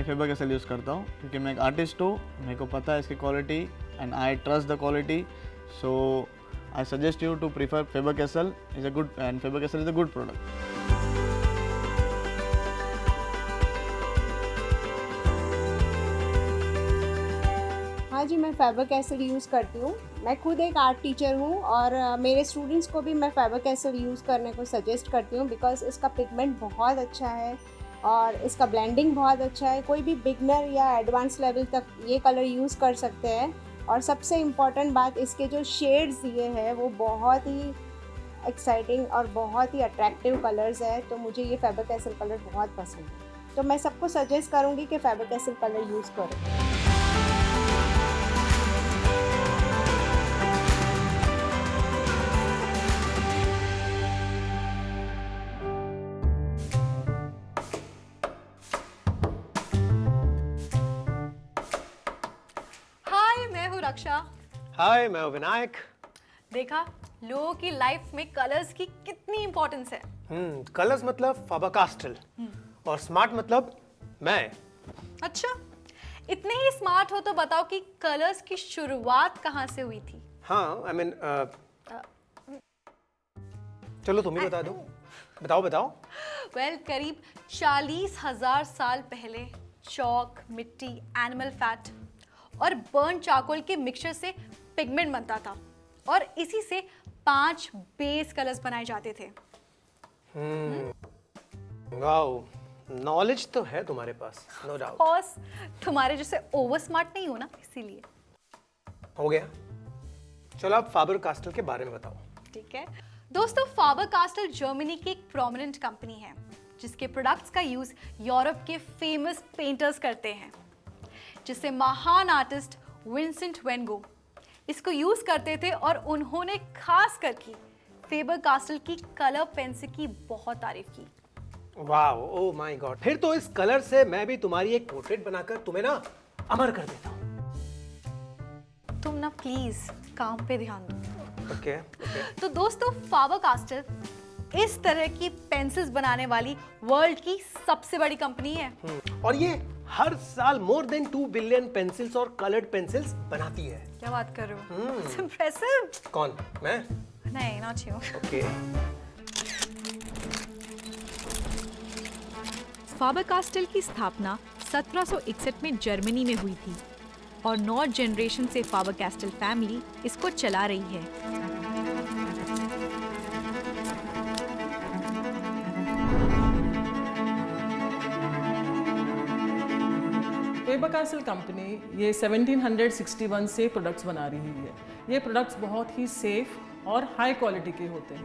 मैं favour castle use करता हूँ क्योंकि मैं एक आर्टिस्ट हूँ, मेरे को पता है इसकी quality and I trust the quality, so I suggest you to prefer Faber Castell is a good and Faber Castell is a good product. हाँ जी, मैं फैबर कैसल यूज़ करती हूँ। मैं खुद एक आर्ट टीचर हूँ और मेरे स्टूडेंट्स को भी मैं फैबर कैसल यूज़ करने को सजेस्ट करती हूँ बिकॉज़ इसका पिगमेंट बहुत अच्छा है और इसका ब्लेंडिंग बहुत अच्छा है। कोई भी बिगनर या एडवांस लेवल तक ये कलर यूज़ कर सकते हैं और सबसे इम्पॉर्टेंट बात, इसके जो शेड्स दिए हैं वो बहुत ही एक्साइटिंग और बहुत ही अट्रैक्टिव कलर्स है, तो मुझे ये फैबर कैसल कलर बहुत पसंद है। तो मैं सबको सजेस्ट करूँगी कि फैबर कैसल कलर यूज़ करो। रक्षा। हाय, मैं विनायक। देखा लोगों की लाइफ में कलर्स की कितनी इंपॉर्टेंस है। कलर्स मतलब फैबर कास्टल और स्मार्ट मतलब मैं। अच्छा, इतने ही स्मार्ट हो तो बताओ कि कलर्स की शुरुआत कहाँ से हुई थी? हाँ, आई मीन चलो तुम ही बता दो। बताओ। वेल, करीब 40,000 साल पहले चॉक, मिट्टी, एनिमल फैट और बर्न चारकोल के मिक्सचर से पिगमेंट बनता था और इसी से 5 बेस कलर्स बनाए जाते थे। वाओ, नॉलेज तो है तुम्हारे पास, नो डाउट। बॉस, तुम्हारे जैसे ओवर स्मार्ट नहीं हो ना, इसीलिए। हो गया, चलो आप फैबर कास्टल के बारे में बताओ। ठीक है दोस्तों, फैबर कास्टल जर्मनी की एक प्रोमिनेंट कंपनी है जिसके प्रोडक्ट्स का यूज यूरोप के फेमस पेंटर्स करते हैं, जिससे महान आर्टिस्ट विंसेंट वैन गो इसको यूज करते थे और उन्होंने खास करके फेबर कास्टल की कलर पेंसिल की बहुत तारीफ की। वाओ, ओह माय गॉड, फिर तो इस कलर से मैं भी तुम्हारी एक पोर्ट्रेट बनाकर तुम्हें ना अमर कर देता हूँ। तुम ना प्लीज काम पे ध्यान दो। ओके। तो दोस्तों, फैबर कास्टल इस तरह की पेंसिल्स बनाने वाली वर्ल्ड की सबसे बड़ी कंपनी है और ये हर साल मोर देन 2 बिलियन पेंसिल्स और कलर्ड पेंसिल्स बनाती है। क्या बात कर रहे हो? It's impressive। कौन? मैं? नहीं, not you। ओके। फैबर कास्टल की स्थापना 1761 में जर्मनी में हुई थी और 9 जनरेशन से फैबर कास्टल फैमिली इसको चला रही है। फेबर कास्टल कंपनी ये 1761 से प्रोडक्ट्स बना रही है। ये प्रोडक्ट्स बहुत ही सेफ और हाई क्वालिटी के होते हैं।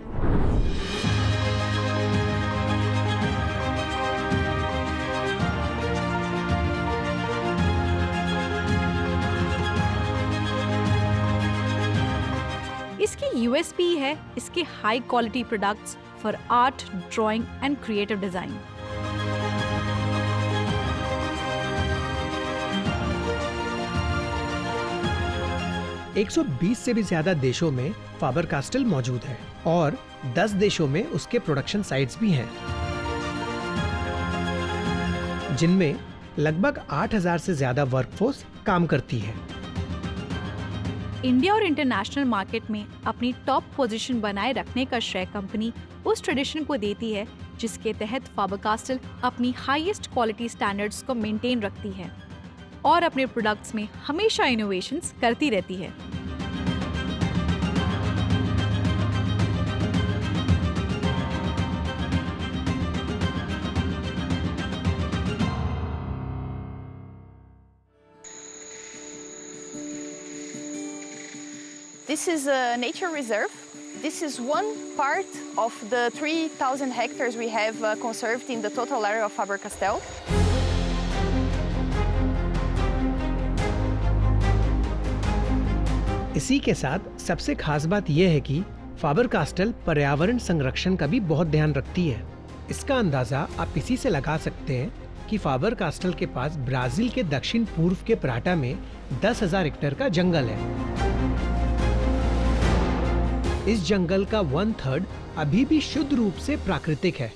इसकी यूएसपी है इसके high quality products for art, drawing and creative design. – 120 से भी ज्यादा देशों में फैबर कास्टल मौजूद है और 10 देशों में उसके प्रोडक्शन साइट्स भी हैं, जिनमें लगभग 8,000 से ज्यादा वर्कफोर्स काम करती है। इंडिया और इंटरनेशनल मार्केट में अपनी टॉप पोजीशन बनाए रखने का श्रेय कंपनी उस ट्रेडिशन को देती है जिसके तहत फैबर कास्टल अपनी हाईएस्ट क्वालिटी स्टैंडर्ड्स को मेंटेन रखती है और अपने प्रोडक्ट्स में हमेशा इनोवेशंस करती रहती है। This is a nature reserve. This is one part of the 3,000 hectares we have conserved in the total area of Faber-Castell. इसी के साथ सबसे खास बात यह है कि फैबर कास्टल पर्यावरण संरक्षण का भी बहुत ध्यान रखती है। इसका अंदाजा आप इसी से लगा सकते हैं कि फैबर कास्टल के पास ब्राजील के दक्षिण पूर्व के पराटा में 10,000 हेक्टेयर का जंगल है। इस जंगल का 1/3 अभी भी शुद्ध रूप से प्राकृतिक है।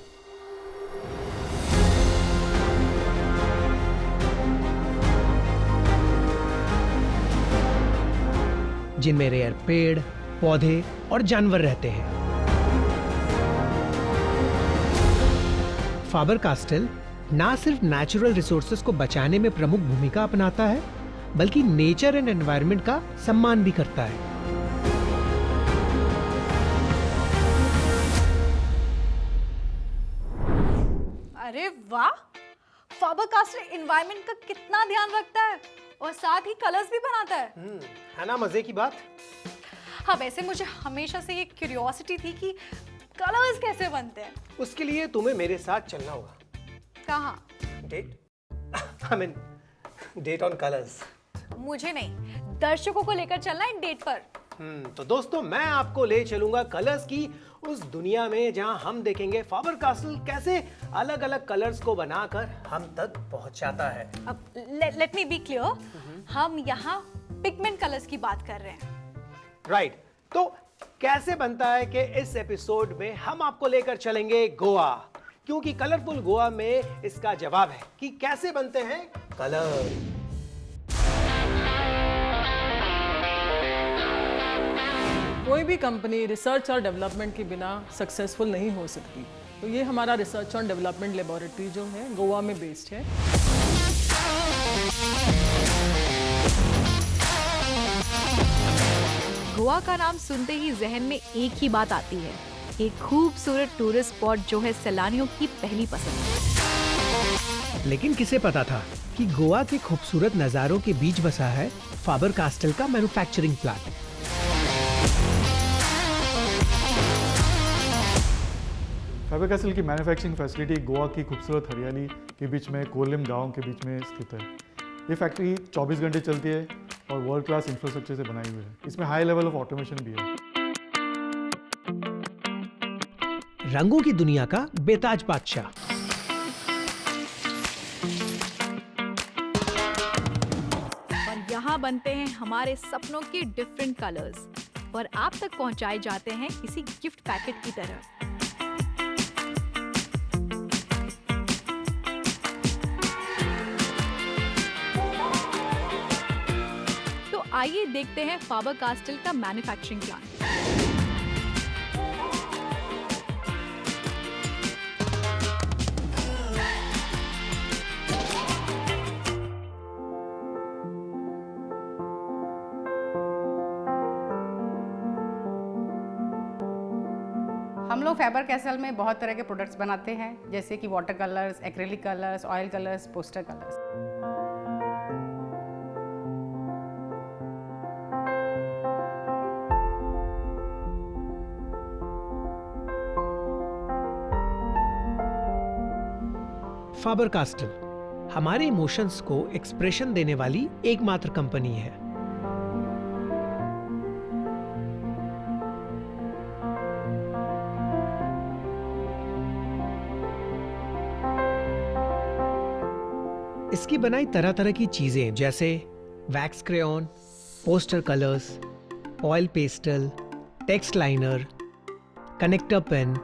जिनमें रेयर पेड़, पौधे और जानवर रहते हैं। फाबर कास्टल ना सिर्फ नेचुरल रिसोर्सेज को बचाने में प्रमुख भूमिका अपनाता है, बल्कि नेचर एंड एनवायरनमेंट का सम्मान भी करता है। अरे वाह, फाबर कास्टल एनवायरनमेंट का कितना ध्यान रखता है और साथ ही कलर्स भी बनाता है। है ना मजे की बात। हाँ, वैसे मुझे हमेशा से ये क्यूरियोसिटी थी कि कलर्स कैसे बनते हैं। उसके लिए तुम्हें मेरे साथ चलना होगा। कहाँ? Date I mean date on Colors. मुझे नहीं, दर्शकों को लेकर चलना है डेट पर। तो दोस्तों, मैं आपको ले चलूंगा कलर्स की उस दुनिया में जहां हम देखेंगे फाबर कास्टल कैसे अलग अलग कलर्स को बनाकर हम तक पहुंचाता है। अब लेट मी बी क्लियर, हम यहाँ पिगमेंट कलर्स की बात कर रहे हैं। राइट, तो कैसे बनता है कि इस एपिसोड में हम आपको लेकर चलेंगे गोवा, क्योंकि कलरफुल गोवा में इसका जवाब है कि कैसे बनते हैं कलर। कोई भी कंपनी रिसर्च और डेवलपमेंट के बिना सक्सेसफुल नहीं हो सकती। तो ये हमारा रिसर्च और डेवलपमेंट लेबोरेटरी जो है गोवा में बेस्ड है। गोवा का नाम सुनते ही जहन में एक ही बात आती है, एक खूबसूरत टूरिस्ट स्पॉट जो है सैलानियों की पहली पसंद। लेकिन किसे पता था कि गोवा के खूबसूरत नज़ारों के बीच बसा है फाबर कास्टल का मैन्युफैक्चरिंग प्लांट। फाबर कास्टल की मैन्युफैक्चरिंग फैसिलिटी गोवा की खूबसूरत हरियाली के बीच में कोल्लिम गांव के बीच में स्थित है। ये फैक्ट्री 24 घंटे चलती है और वर्ल्ड क्लास इंफ्रास्ट्रक्चर से बनाई हुई है। इसमें हाई लेवल ऑफ ऑटोमेशन भी है। रंगों की दुनिया का बेताज बादशाह। और यहाँ बनते हैं हमारे सपनों के डिफरेंट कलर्स और आप तक पहुँचाए जाते हैं किसी गिफ्ट पैकेट की तरह। आइए देखते हैं फाबर कास्टल का मैन्युफैक्चरिंग प्लांट। हम लोग फैबर कैसल में बहुत तरह के प्रोडक्ट्स बनाते हैं, जैसे कि water colours, acrylic colours, oil colours, poster colours. Faber Castell हमारे इमोशंस को एक्सप्रेशन देने वाली एकमात्र कंपनी है। इसकी बनाई तरह तरह की चीजें जैसे wax crayon, poster colours, oil pastel, text liner, connector pen,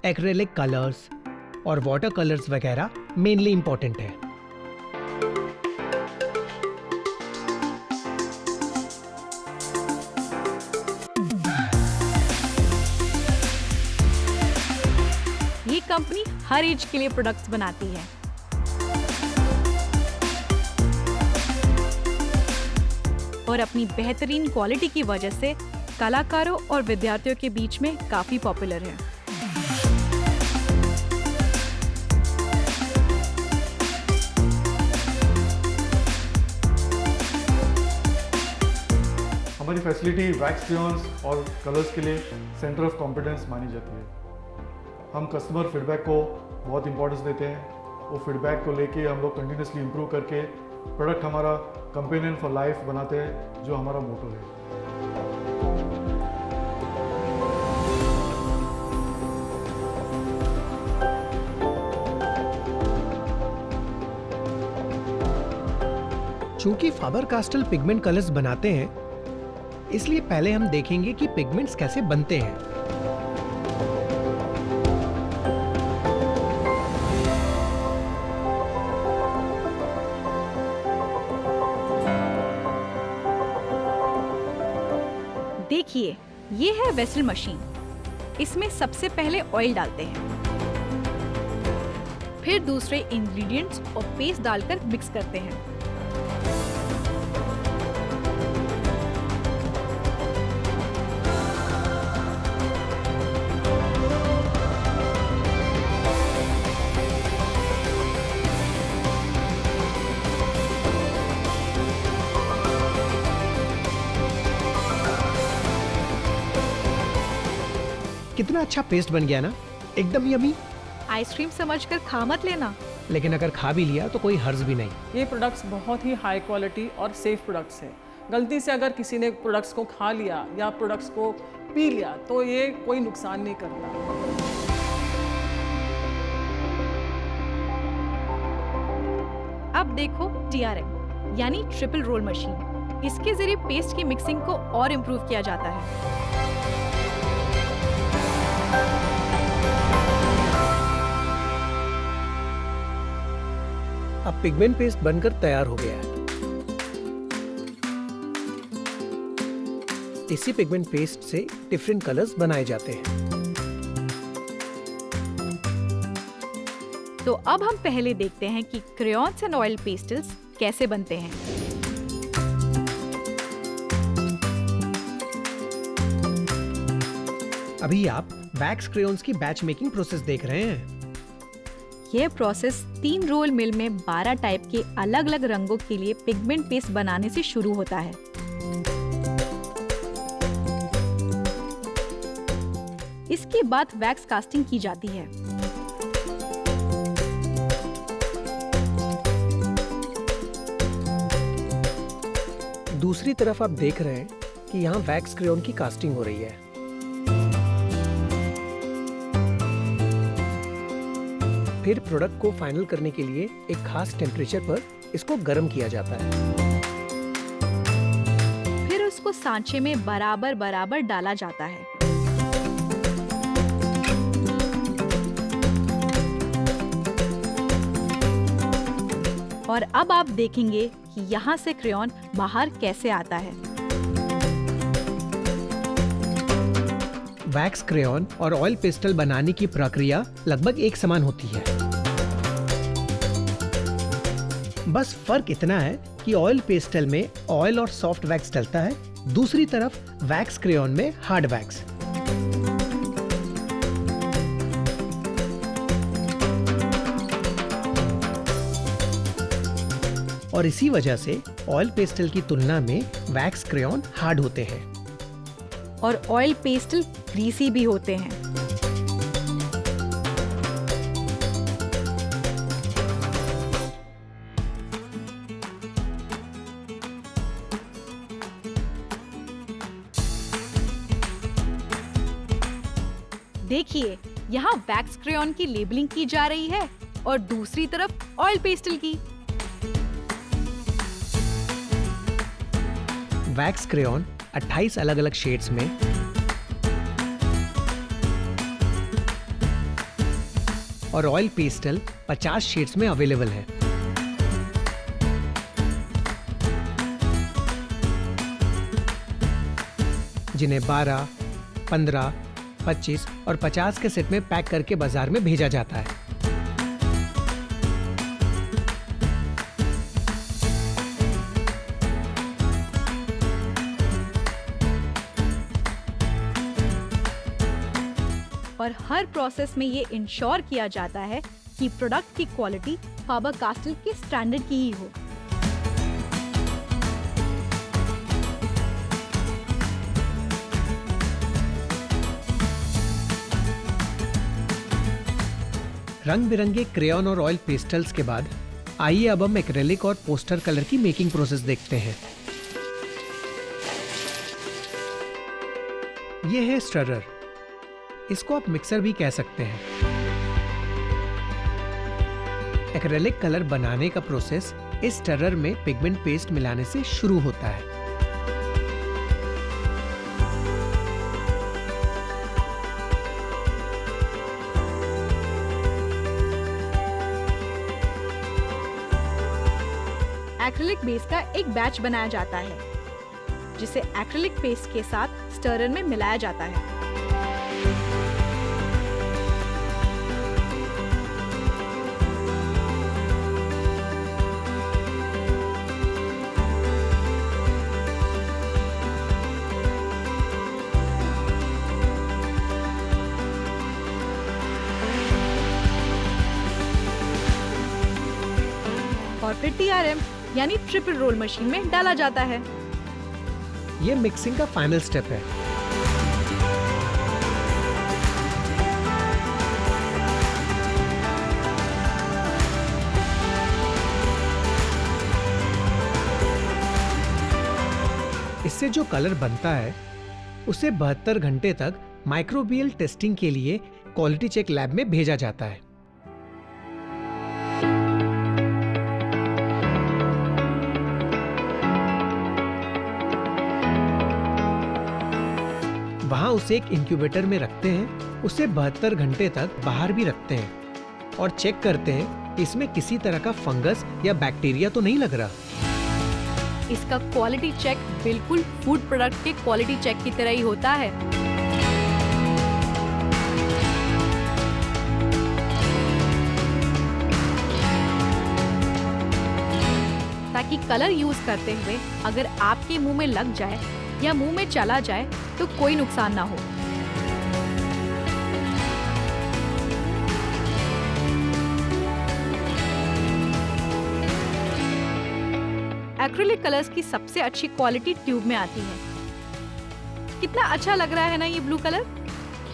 acrylic colours और वाटर कलर्स वगैरह मेनली इंपॉर्टेंट है। ये कंपनी हर एज के लिए प्रोडक्ट्स बनाती है। और अपनी बेहतरीन क्वालिटी की वजह से कलाकारों और विद्यार्थियों के बीच में काफी पॉपुलर है। हमारी फैसिलिटी वैक्स क्रेयॉन्स और कलर्स के लिए सेंटर ऑफ कॉम्पिटेंस मानी जाती है। हम कस्टमर फीडबैक को बहुत इंपॉर्टेंस देते हैं। वो फीडबैक को लेके हम लोग कंटिन्यूसली इम्प्रूव करके प्रोडक्ट हमारा कंपेनियन फॉर लाइफ बनाते हैं, जो हमारा मोटो है। चूंकि फाबर कास्टल पिगमेंट कलर्स बनाते हैं, इसलिए पहले हम देखेंगे कि पिगमेंट्स कैसे बनते हैं। देखिए, ये है वेसल मशीन। इसमें सबसे पहले ऑयल डालते हैं, फिर दूसरे इंग्रेडिएंट्स और पेस्ट डालकर मिक्स करते हैं। कितना अच्छा पेस्ट बन गया ना, एकदम यमी। आइसक्रीम समझकर खा मत लेना। लेकिन अगर खा भी लिया तो कोई हर्ज भी नहीं। ये प्रोडक्ट्स बहुत ही हाई क्वालिटी और सेफ प्रोडक्ट्स हैं। गलती से अगर किसी ने प्रोडक्ट्स को खा लिया या प्रोडक्ट्स को पी लिया तो ये कोई नुकसान नहीं करता। अब देखो TRM यानी ट्रिपल रोल मशीन। इसके जरिए पेस्ट की मिक्सिंग को और इम्प्रूव किया जाता है। अब पिगमेंट पेस्ट बनकर तैयार हो गया है। इसी पिगमेंट पेस्ट से डिफरेंट कलर्स बनाए जाते हैं। तो अब हम पहले देखते हैं कि क्रेयॉन्स एंड ऑयल पेस्टल्स कैसे बनते हैं। अभी आप वैक्स क्रेयॉन्स की बैच मेकिंग प्रोसेस देख रहे हैं। यह प्रोसेस 3 रोल मिल में 12 टाइप के अलग अलग रंगों के लिए पिगमेंट पेस्ट बनाने से शुरू होता है। इसके बाद वैक्स कास्टिंग की जाती है। दूसरी तरफ आप देख रहे हैं कि यहाँ वैक्स क्रेयॉन की कास्टिंग हो रही है। फिर प्रोडक्ट को फाइनल करने के लिए एक खास टेम्परेचर पर इसको गर्म किया जाता है। फिर उसको सांचे में बराबर बराबर डाला जाता है। और अब आप देखेंगे कि यहाँ से क्रेयॉन बाहर कैसे आता है। वैक्स क्रेयॉन और ऑयल पेस्टल बनाने की प्रक्रिया लगभग एक समान होती है। बस फर्क इतना है कि ऑयल पेस्टल में ऑयल और सॉफ्ट वैक्स डलता है, दूसरी तरफ वैक्स क्रेयॉन में हार्ड वैक्स। और इसी वजह से ऑयल पेस्टल की तुलना में वैक्स क्रेयॉन हार्ड होते हैं। और ऑयल पेस्टल ग्रीसी भी होते हैं। देखिए, यहाँ वैक्स क्रेयॉन की लेबलिंग की जा रही है और दूसरी तरफ ऑयल पेस्टल की। वैक्स क्रेयॉन 28 अलग अलग शेड्स में और ऑयल पेस्टल 50 शेड्स में अवेलेबल है। जिन्हें 12, 15, 25 और 50 के सेट में पैक करके बाजार में भेजा जाता है। और हर प्रोसेस में ये इंश्योर किया जाता है कि प्रोडक्ट की क्वालिटी फाबर कास्टल के स्टैंडर्ड की ही हो। रंग बिरंगे क्रेयॉन और ऑयल पेस्टल्स के बाद आइए अब हम एक्रेलिक और पोस्टर कलर की मेकिंग प्रोसेस देखते हैं। ये है स्टरर, इसको आप मिक्सर भी कह सकते हैं। एक्रेलिक कलर बनाने का प्रोसेस इस स्टरर में पिगमेंट पेस्ट मिलाने से शुरू होता है। एक्रिलिक बेस का एक बैच बनाया जाता है, जिसे एक्रिलिक पेस्ट के साथ स्टरर में मिलाया जाता है। और फिर TRM यानी ट्रिपल रोल मशीन में डाला जाता है। ये मिक्सिंग का फाइनल स्टेप है। इससे जो कलर बनता है उसे 72 घंटे तक माइक्रोबियल टेस्टिंग के लिए क्वालिटी चेक लैब में भेजा जाता है। वहां उसे एक इंक्यूबेटर में रखते हैं, उसे 72 घंटे तक बाहर भी रखते हैं और चेक करते हैं कि इसमें किसी तरह का फंगस या बैक्टीरिया तो नहीं लग रहा। इसका क्वालिटी चेक बिल्कुल फूड प्रोडक्ट के क्वालिटी चेक की तरह ही होता है। ताकि कलर यूज करते हुए अगर आपके मुंह में लग जाए या मुंह में चला जाए तो कोई नुकसान ना हो। एक्रिलिक कलर्स की सबसे अच्छी क्वालिटी ट्यूब में आती है। कितना अच्छा लग रहा है ना ये ब्लू कलर।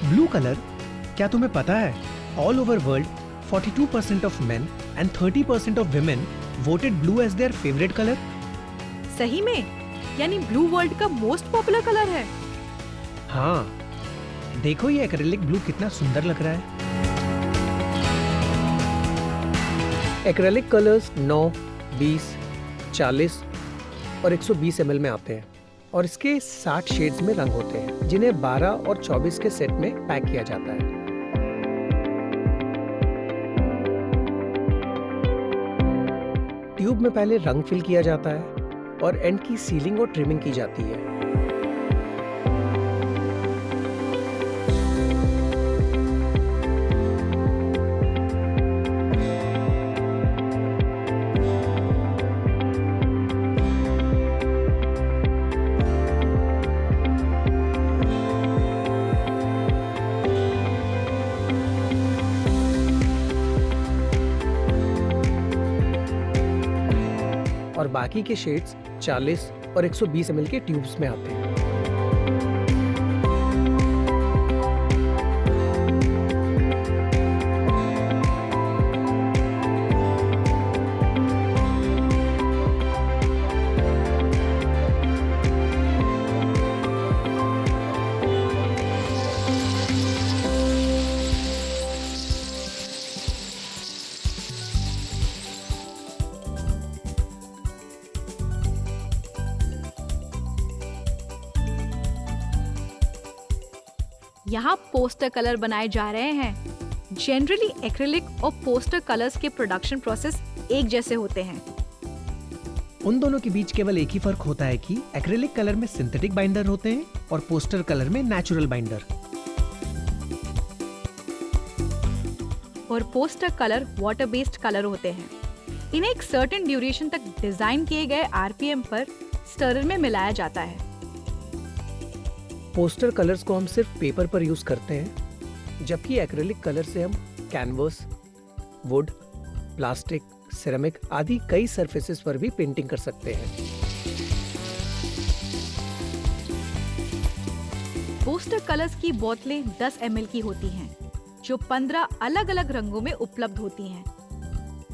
ब्लू कलर, क्या तुम्हें पता है all over world 42% of men and 30% of women voted blue as their favourite colour. सही में? यानी ब्लू वर्ल्ड का मोस्ट पॉपुलर कलर है। हाँ, देखो ये एक्रिलिक ब्लू कितना सुंदर लग रहा है। एक्रिलिक कलर्स 9, 20, 40 और 120 ml में आते हैं और इसके 60 शेड्स में रंग होते हैं, जिन्हें 12 और 24 के सेट में पैक किया जाता है। ट्यूब में पहले रंग फिल किया जाता है और एंड की सीलिंग और ट्रिमिंग की जाती है। और बाकी के शेड्स 40 और 120 ml के ट्यूब्स में आते हैं। यहाँ पोस्टर कलर बनाए जा रहे हैं। जनरली एक्रिलिक और पोस्टर कलर्स के प्रोडक्शन प्रोसेस एक जैसे होते हैं। उन दोनों के बीच केवल एक ही फर्क होता है कि एक्रिलिक कलर में सिंथेटिक बाइंडर होते हैं और पोस्टर कलर में नेचुरल बाइंडर। और poster colour water based colour होते हैं। इन्हें एक सर्टेन ड्यूरेशन तक डिजाइन किए गए आरपीएम पर स्टरर में मिलाया जाता है। पोस्टर कलर्स को हम सिर्फ पेपर पर यूज करते हैं, जबकि एक्रिलिक कलर से हम कैनवस, वुड, प्लास्टिक, सिरेमिक आदि कई सरफेसेस पर भी पेंटिंग कर सकते हैं। पोस्टर कलर्स की बोतलें 10 ml की होती हैं, जो 15 अलग अलग रंगों में उपलब्ध होती हैं।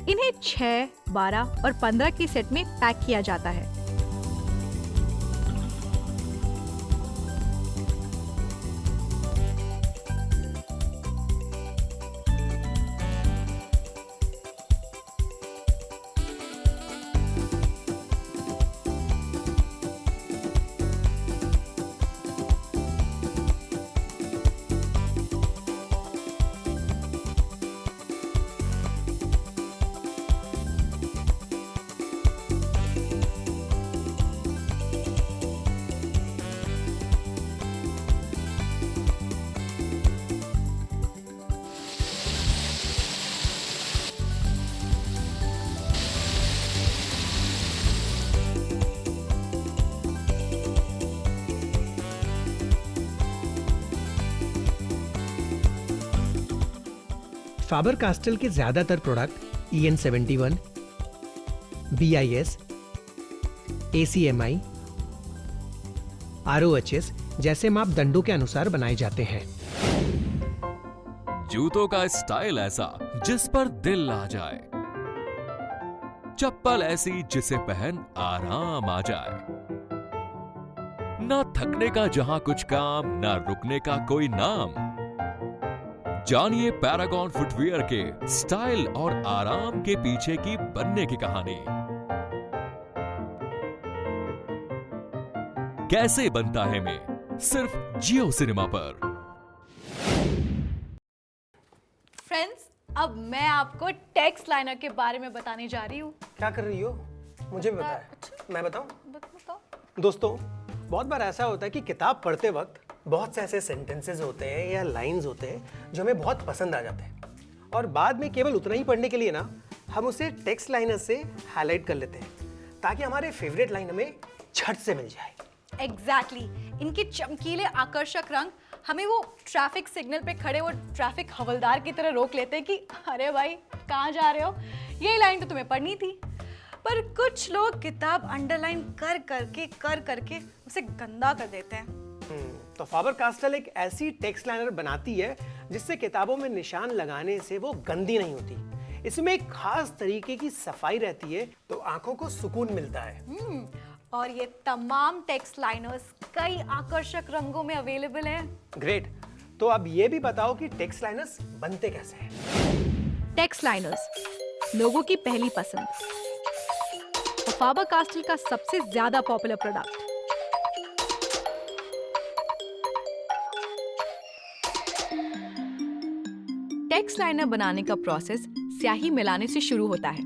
इन्हें 6, 12 और 15 के सेट में पैक किया जाता है। फाबर कास्टल के ज्यादातर product EN71, BIS, ACMI, ROHS जैसे मापदंडों के अनुसार बनाए जाते हैं। जूतों का स्टाइल ऐसा जिस पर दिल आ जाए, चप्पल ऐसी जिसे पहन आराम आ जाए, ना थकने का जहां कुछ काम, ना रुकने का कोई नाम। जानिए पैरागॉन फुटवियर के स्टाइल और आराम के पीछे की बनने की कहानी। कैसे बनता है में सिर्फ जियो सिनेमा पर। फ्रेंड्स, अब मैं आपको टेक्स्ट लाइनर के बारे में बताने जा रही हूँ। क्या कर रही हो? मुझे भी बताया। मैं बताऊं? बताओ। दोस्तों, बहुत बार ऐसा होता है कि किताब पढ़ते वक्त बहुत से ऐसे सेंटेंसेस होते हैं या लाइंस होते हैं जो हमें बहुत पसंद आ जाते हैं, और बाद में केवल उतना ही पढ़ने के लिए ना हम उसे टेक्स्ट लाइनर से हाईलाइट कर लेते हैं ताकि हमारे फेवरेट लाइन हमें झट से मिल जाए। एग्जैक्टली। इनके चमकीले आकर्षक रंग हमें वो ट्रैफिक सिग्नल पे खड़े वो ट्रैफिक हवलदार की तरह रोक लेते हैं कि अरे भाई कहाँ जा रहे हो, ये लाइन तो तुम्हें पढ़नी थी। पर कुछ लोग किताब अंडरलाइन कर करके उसे गंदा कर देते हैं। तो फाबर कास्टल एक ऐसी टेक्स्ट लाइनर बनाती है जिससे किताबों में निशान लगाने से वो गंदी नहीं होती। इसमें एक खास तरीके की सफाई रहती है तो आंखों को सुकून मिलता है। और ये तमाम टेक्स्ट लाइनर्स कई आकर्षक रंगों में अवेलेबल हैं। ग्रेट। तो अब ये भी बताओ कि टेक्स्ट लाइनर्स बनते कैसे हैं? टेक्स्ट लाइनर्स लोगों की पहली पसंद और फाबर कास्टल का सबसे ज्यादा पॉपुलर प्रोडक्ट। टेक्स्ट लाइनर बनाने का प्रोसेस स्याही मिलाने से शुरू होता है।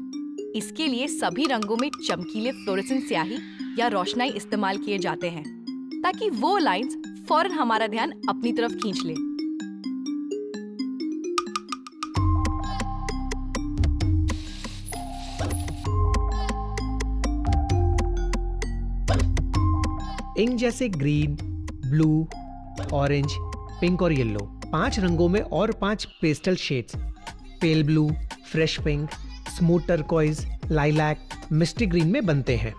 इसके लिए सभी रंगों में चमकीले फ्लोरेसेंट स्याही या रोशनाई इस्तेमाल किए जाते हैं ताकि वो लाइंस फौरन हमारा ध्यान अपनी तरफ खींच ले। इंक जैसे ग्रीन, ब्लू, ऑरेंज, पिंक और येलो 5 रंगों में और 5 pastel shades pale blue, fresh pink, smooth turquoise, lilac, misty green में बनते हैं।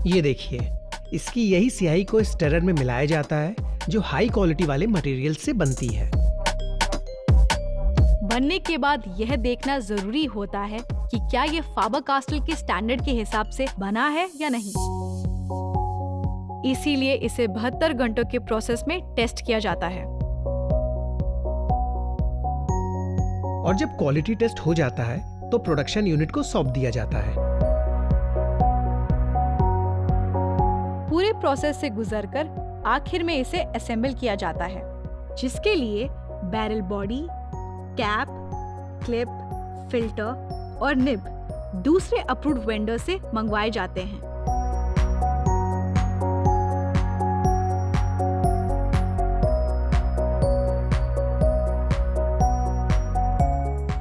ये देखिए, इसकी यही स्याही को स्टरर में मिलाया जाता है जो हाई क्वालिटी वाले मटेरियल से बनती है। बनने के बाद यह देखना जरूरी होता है कि क्या ये फाबर कास्टल के स्टैंडर्ड के हिसाब से बना है या नहीं। इसीलिए इसे 72 घंटों के प्रोसेस में टेस्ट किया जाता है। और जब क्वालिटी टेस्ट हो जाता है तो प्रोडक्शन यूनिट को सौंप दिया जाता है। पूरे प्रोसेस से गुजरकर आखिर में इसे असेंबल किया जाता है, जिसके लिए barrel body, cap, clip, filter और निब दूसरे अप्रूव्ड वेंडर से मंगवाए जाते हैं।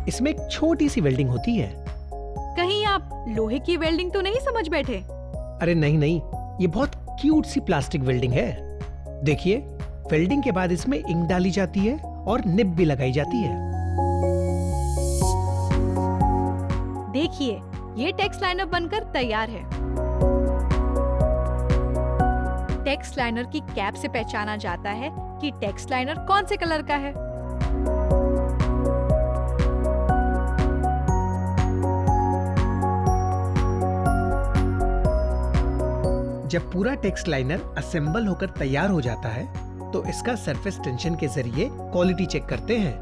इसमें एक छोटी सी वेल्डिंग होती है। कहीं आप लोहे की वेल्डिंग तो नहीं समझ बैठे? अरे नहीं, ये बहुत क्यूट सी प्लास्टिक वेल्डिंग है। देखिए, वेल्डिंग के बाद इसमें इंक डाली जाती है और निब भी लगाई जाती है। देखिए, ये टेक्स्ट लाइनर बनकर तैयार है। टेक्स्ट लाइनर की कैप से पहचाना जाता है कि टेक्स्ट लाइनर कौन से कलर का है। जब पूरा टेक्स्ट लाइनर असेंबल होकर तैयार हो जाता है तो इसका सरफेस टेंशन के जरिए क्वालिटी चेक करते हैं।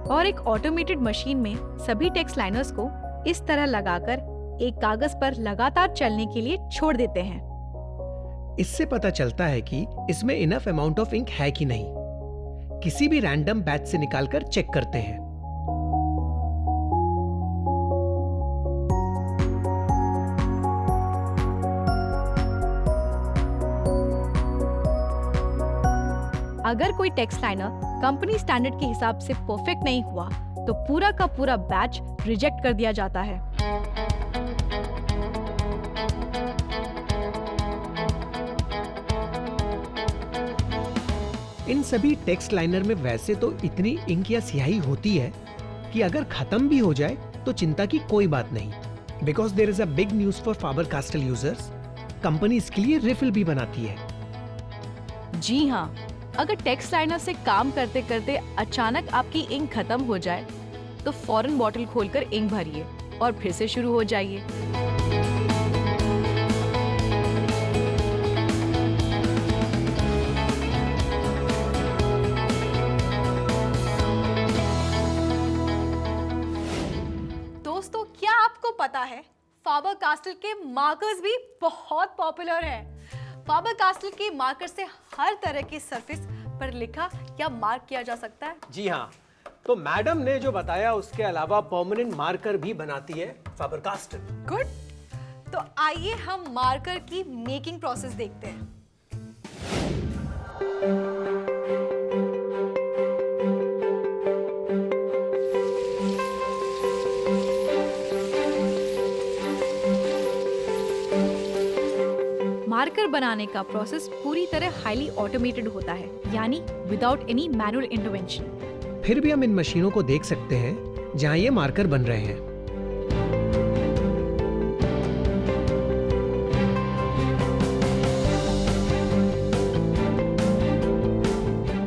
और एक ऑटोमेटेड मशीन में सभी टेक्स्ट लाइनर्स को इस तरह लगाकर एक कागज पर लगातार चलने के लिए छोड़ देते हैं। इससे पता चलता है कि इसमें इनफ अमाउंट ऑफ इंक है कि नहीं। किसी भी रैंडम बैच से निकालकर चेक करते हैं। अगर कोई टेक्स्ट लाइनर कंपनी स्टैंडर्ड के हिसाब से परफेक्ट नहीं हुआ तो पूरा का पूरा बैच रिजेक्ट कर दिया जाता है। इन सभी टेक्स्ट लाइनर में वैसे तो इतनी इंक या स्याही होती है कि अगर खत्म भी हो जाए तो चिंता की कोई बात नहीं, because there is a big news for Faber Castell users. Company इसके लिए रिफिल भी बनाती है। जी हाँ, अगर टेक्स्ट लाइनर से काम करते करते अचानक आपकी इंक खत्म हो जाए तो फौरन बॉटल खोलकर इंक भरिए और फिर से शुरू हो जाइए। दोस्तों, क्या आपको पता है फैबर कास्टल के मार्कर्स भी बहुत पॉपुलर हैं। फैबर कास्टल के मार्कर से हर तरह की सरफेस पर लिखा या मार्क किया जा सकता है। जी हाँ, तो मैडम ने जो बताया उसके अलावा परमानेंट मार्कर भी बनाती है फैबर कास्टल। गुड, तो आइए हम मार्कर की मेकिंग प्रोसेस देखते हैं। मार्कर बनाने का प्रोसेस पूरी तरह हाईली ऑटोमेटेड होता है, यानी विदाउट एनी मैनुअल इंटरवेंशन। फिर भी हम इन मशीनों को देख सकते हैं जहां ये मार्कर बन रहे हैं।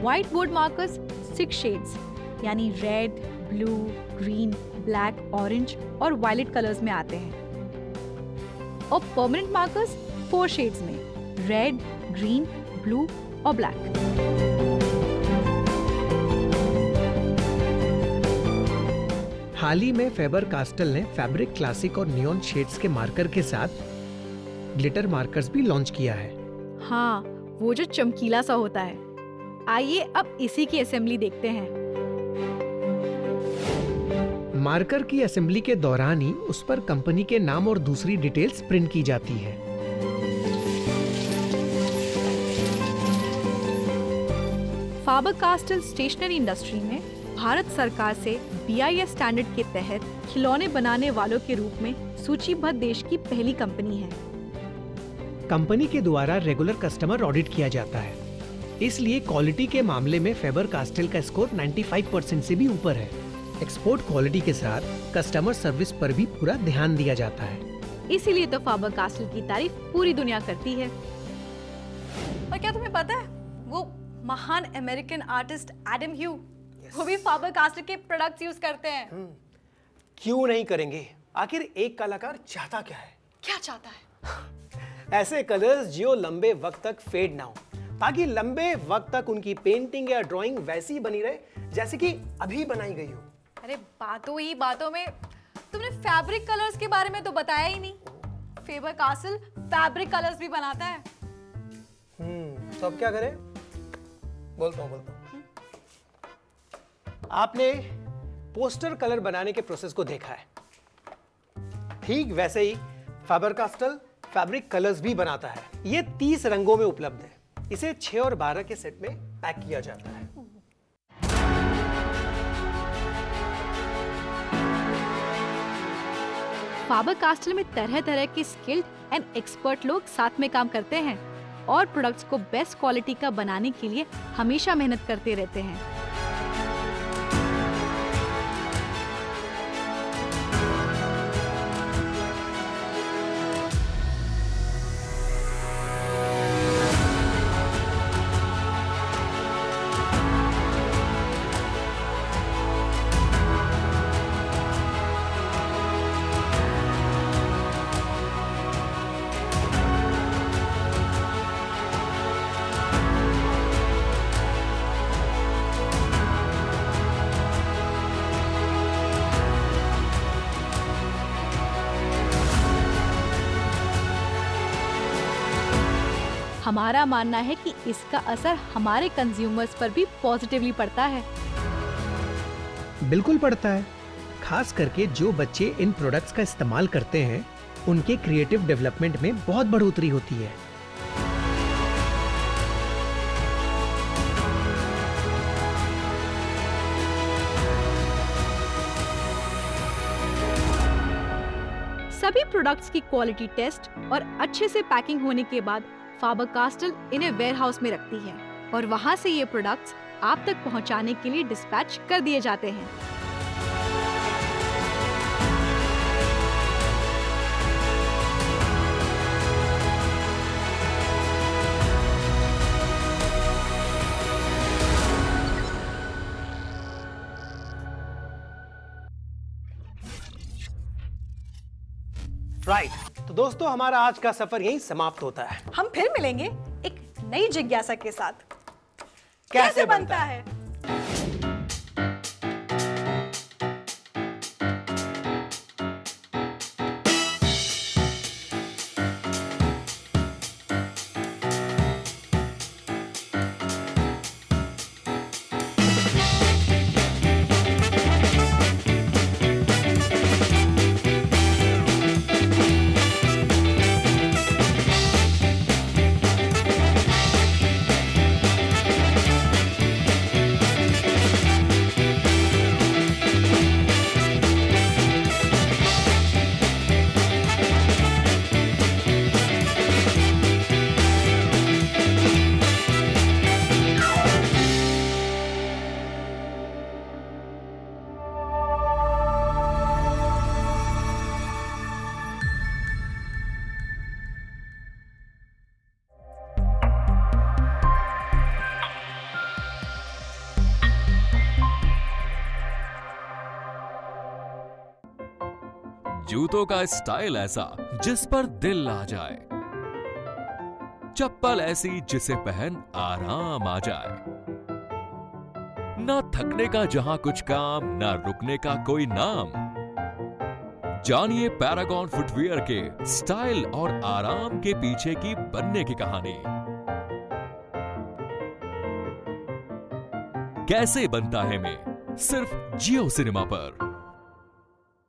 व्हाइट बोर्ड मार्कर्स 6 शेड्स यानी red, blue, green, black, orange और वायलेट कलर्स में आते हैं, और परमानेंट मार्कर्स 4 शेड्स में रेड, ग्रीन, ब्लू और ब्लैक। हाल ही में फैबर कास्टल ने फैब्रिक क्लासिक और नियॉन शेड्स के मार्कर के साथ ग्लिटर मार्कर्स भी लॉन्च किया है। हाँ, वो जो चमकीला सा होता है। आइए अब इसी की असेंबली देखते हैं। मार्कर की असेंबली के दौरान ही उस पर कंपनी के नाम और दूसरी डिटेल्स प्रिंट की जाती है। फैबर कास्टल स्टेशनरी इंडस्ट्री में भारत सरकार से BIS स्टैंडर्ड के तहत खिलौने बनाने वालों के रूप में सूचीबद्ध देश की पहली कंपनी है। कंपनी के द्वारा रेगुलर कस्टमर ऑडिट किया जाता है, इसलिए क्वालिटी के मामले में फैबर कास्टल का स्कोर 95% से भी ऊपर है। एक्सपोर्ट क्वालिटी के साथ कस्टमर सर्विस पर भी पूरा ध्यान दिया जाता है। इसीलिए तो फैबर कास्टल की तारीफ पूरी दुनिया करती है। और क्या तुम्हें पता है, वो महान अमेरिकन आर्टिस्ट एडम ह्यू वो भी फैबर कास्टल के प्रोडक्ट्स यूज करते हैं। क्यों नहीं करेंगे? आखिर एक कलाकार चाहता क्या है? क्या चाहता है? ऐसे कलर्स जो लंबे वक्त तक फेड ना हो, ताकि लंबे वक्त तक उनकी पेंटिंग या ड्राइंग वैसी बनी रहे जैसे कि अभी बनाई गई हो। अरे बातों ही बातों में तुमने फैब्रिक कलर्स के बारे में तो बताया ही नहीं। फैबर कास्टल फैब्रिक कलर्स भी बनाता है। तो अब क्या करें? बोलता हूं। आपने पोस्टर कलर बनाने के प्रोसेस को देखा है, ठीक वैसे ही फैबर कास्टल फैब्रिक कलर्स भी बनाता है। ये 30 रंगों में उपलब्ध है। इसे 6 और 12 के सेट में पैक किया जाता है। फैबर कास्टल में तरह तरह के स्किल्ड एंड एक्सपर्ट लोग साथ में काम करते हैं और प्रोडक्ट्स को बेस्ट क्वालिटी का बनाने के लिए हमेशा मेहनत करते रहते हैं। हमारा मानना है कि इसका असर हमारे कंज्यूमर्स पर भी पॉजिटिवली पड़ता है। बिल्कुल पड़ता है, खास करके जो बच्चे इन प्रोडक्ट्स का इस्तेमाल करते हैं उनके क्रिएटिव डेवलपमेंट में बहुत बढ़ोतरी होती है। सभी प्रोडक्ट्स की क्वालिटी टेस्ट और अच्छे से पैकिंग होने के बाद फैबर कास्टल इन्हें वेयरहाउस में रखती है और वहां से ये प्रोडक्ट्स आप तक पहुंचाने के लिए डिस्पैच कर दिए जाते हैं। राइट, तो दोस्तों हमारा आज का सफर यहीं समाप्त होता है। हम फिर मिलेंगे एक नई जिज्ञासा के साथ। कैसे बनता है? जूतों का स्टाइल ऐसा जिस पर दिल आ जाए, चप्पल ऐसी जिसे पहन आराम आ जाए, ना थकने का जहां कुछ काम, ना रुकने का कोई नाम। जानिए पैरागॉन फुटवियर के स्टाइल और आराम के पीछे की बनने की कहानी। कैसे बनता है में सिर्फ जियो सिनेमा पर।